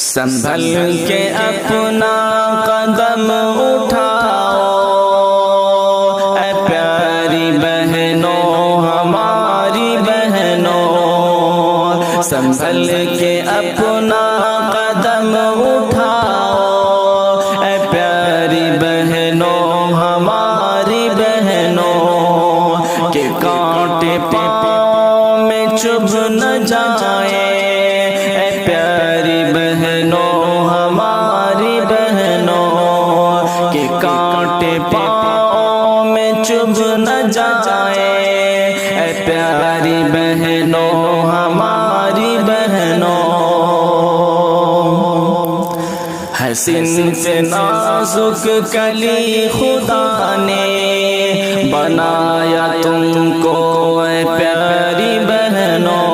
سنبھل کے اپنا قدم اٹھاؤ، اے پیاری بہنوں ہماری بہنوں، سنبھل کے اپنا قدم اٹھاؤ، اے پیاری بہنوں ہماری بہنوں، کہ کانٹے پاؤں میں چبھ نہ جائے، اے پیاری بہنوں ہماری بہنوں، کہ کانٹے پاؤں میں چبھ نہ جائے، اے پیاری بہنوں ہماری بہنوں۔ حسین سے نازک کلی خدا نے بنایا تم کو، اے پیاری بہنوں،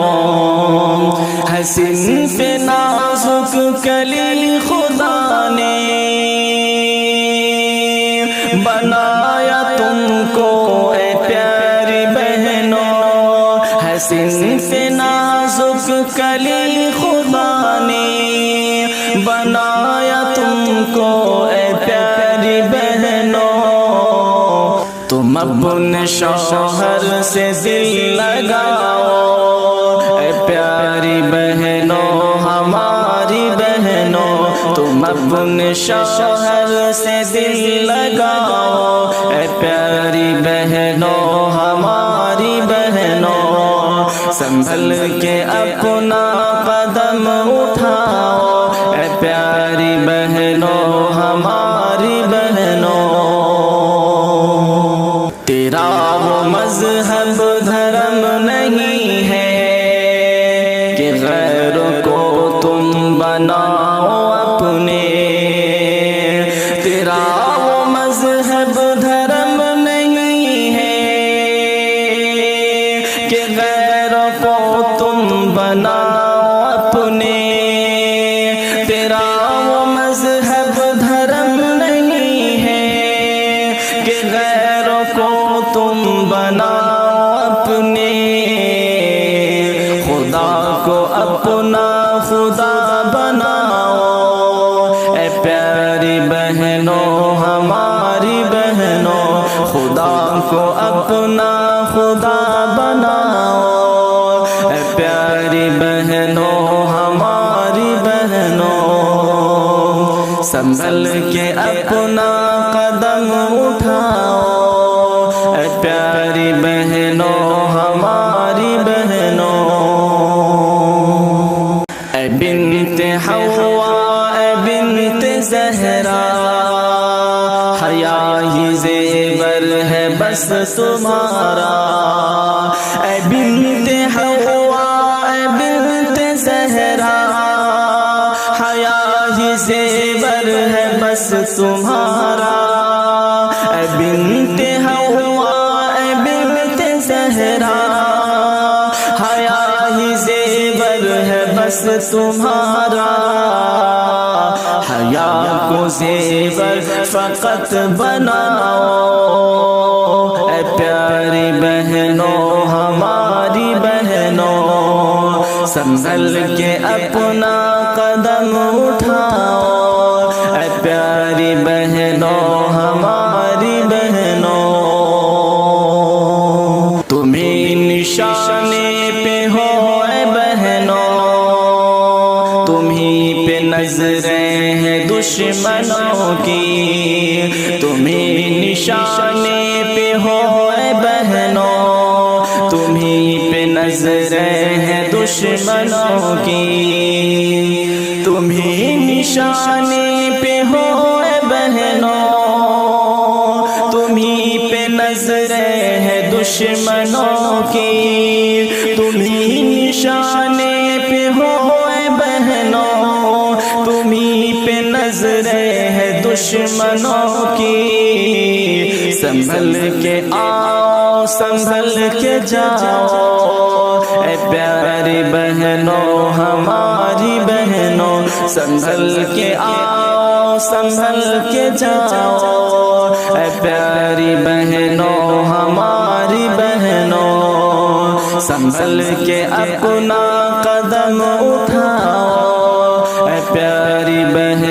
حسین پہ نازک کلی خدا نے بنایا تم کو، اے پیاری بہنوں، حسین پہ نازک کلی خدا نے بنایا تم کو، اے پیاری بہنوں۔ تم اپنے شوہر سے دل لگاؤ، اے پیاری بہنوں ہماری بہنوں، تم اپنے شوہر سے دل لگاؤ، اے پیاری بہنوں ہماری بہنوں، سنبھل کے اپنا قدم اٹھاؤ، اے پیاری بہنوں ہماری بہنوں۔ تیرا وہ مذہب دھرم نہیں ہے کہ غیروں کو تم بناؤ اپنے، تیرا وہ مذہب دھرم نہیں ہے کہ غیروں کو تم بناؤ اپنے، تیرا وہ مذہب دھرم نہیں ہے کہ غیروں کو تم بناؤ اپنے، خدا کو اپنا خدا بناؤ، اے پیاری بہنوں ہماری بہنوں، خدا کو اپنا خدا بناؤ، اے پیاری بہنوں ہماری بہنوں، سنبھل کے اپنا قدم اٹھاؤ، اے پیاری بہنوں ہماری بہنوں۔ اے بنت حوا، اے بنت زہرا، حیا ہی زیور ہے بس تمہارا، اے بنت حوا، اے بنت زہرا، حیا ہی زیور ہے بس تمہارا، اے بنت حوا، اے بنت زہرا، حیا ہی زیور ہے بس تمہارا، حیا کو زیور فقط بناؤ، اے پیاری بہنوں ہماری بہنوں، سنبھل کے اپنا قدم اٹھاؤ، اے پیاری بہنوں ہماری بہنوں۔ تمہیں نشانے پہ ہو اے بہنوں، تمہیں پہ نظریں ہیں دشمنوں کی، تمہیں نشانے پہ ہو اے بہنوں، تمہیں پہ نظریں ہیں دشمنوں کی، تمہیں نشانے پہ ہو اے بہنوں، تمہیں پہ نظریں ہیں دشمنوں کی، تمہیں نشانے پہ ہو اے بہنوں، تمہیں پہ نظریں ہیں دشمنوں کی، سنبھل کے آؤ سنبھل کے جاؤ، اے پیاری بہنوں ہماری بہنوں، سنبھل کے آؤ سنبھل کے جاؤ، اے پیاری بہنوں ہماری بہنوں، سنبھل کے اپنا قدم اٹھاؤ، اے پیاری بہن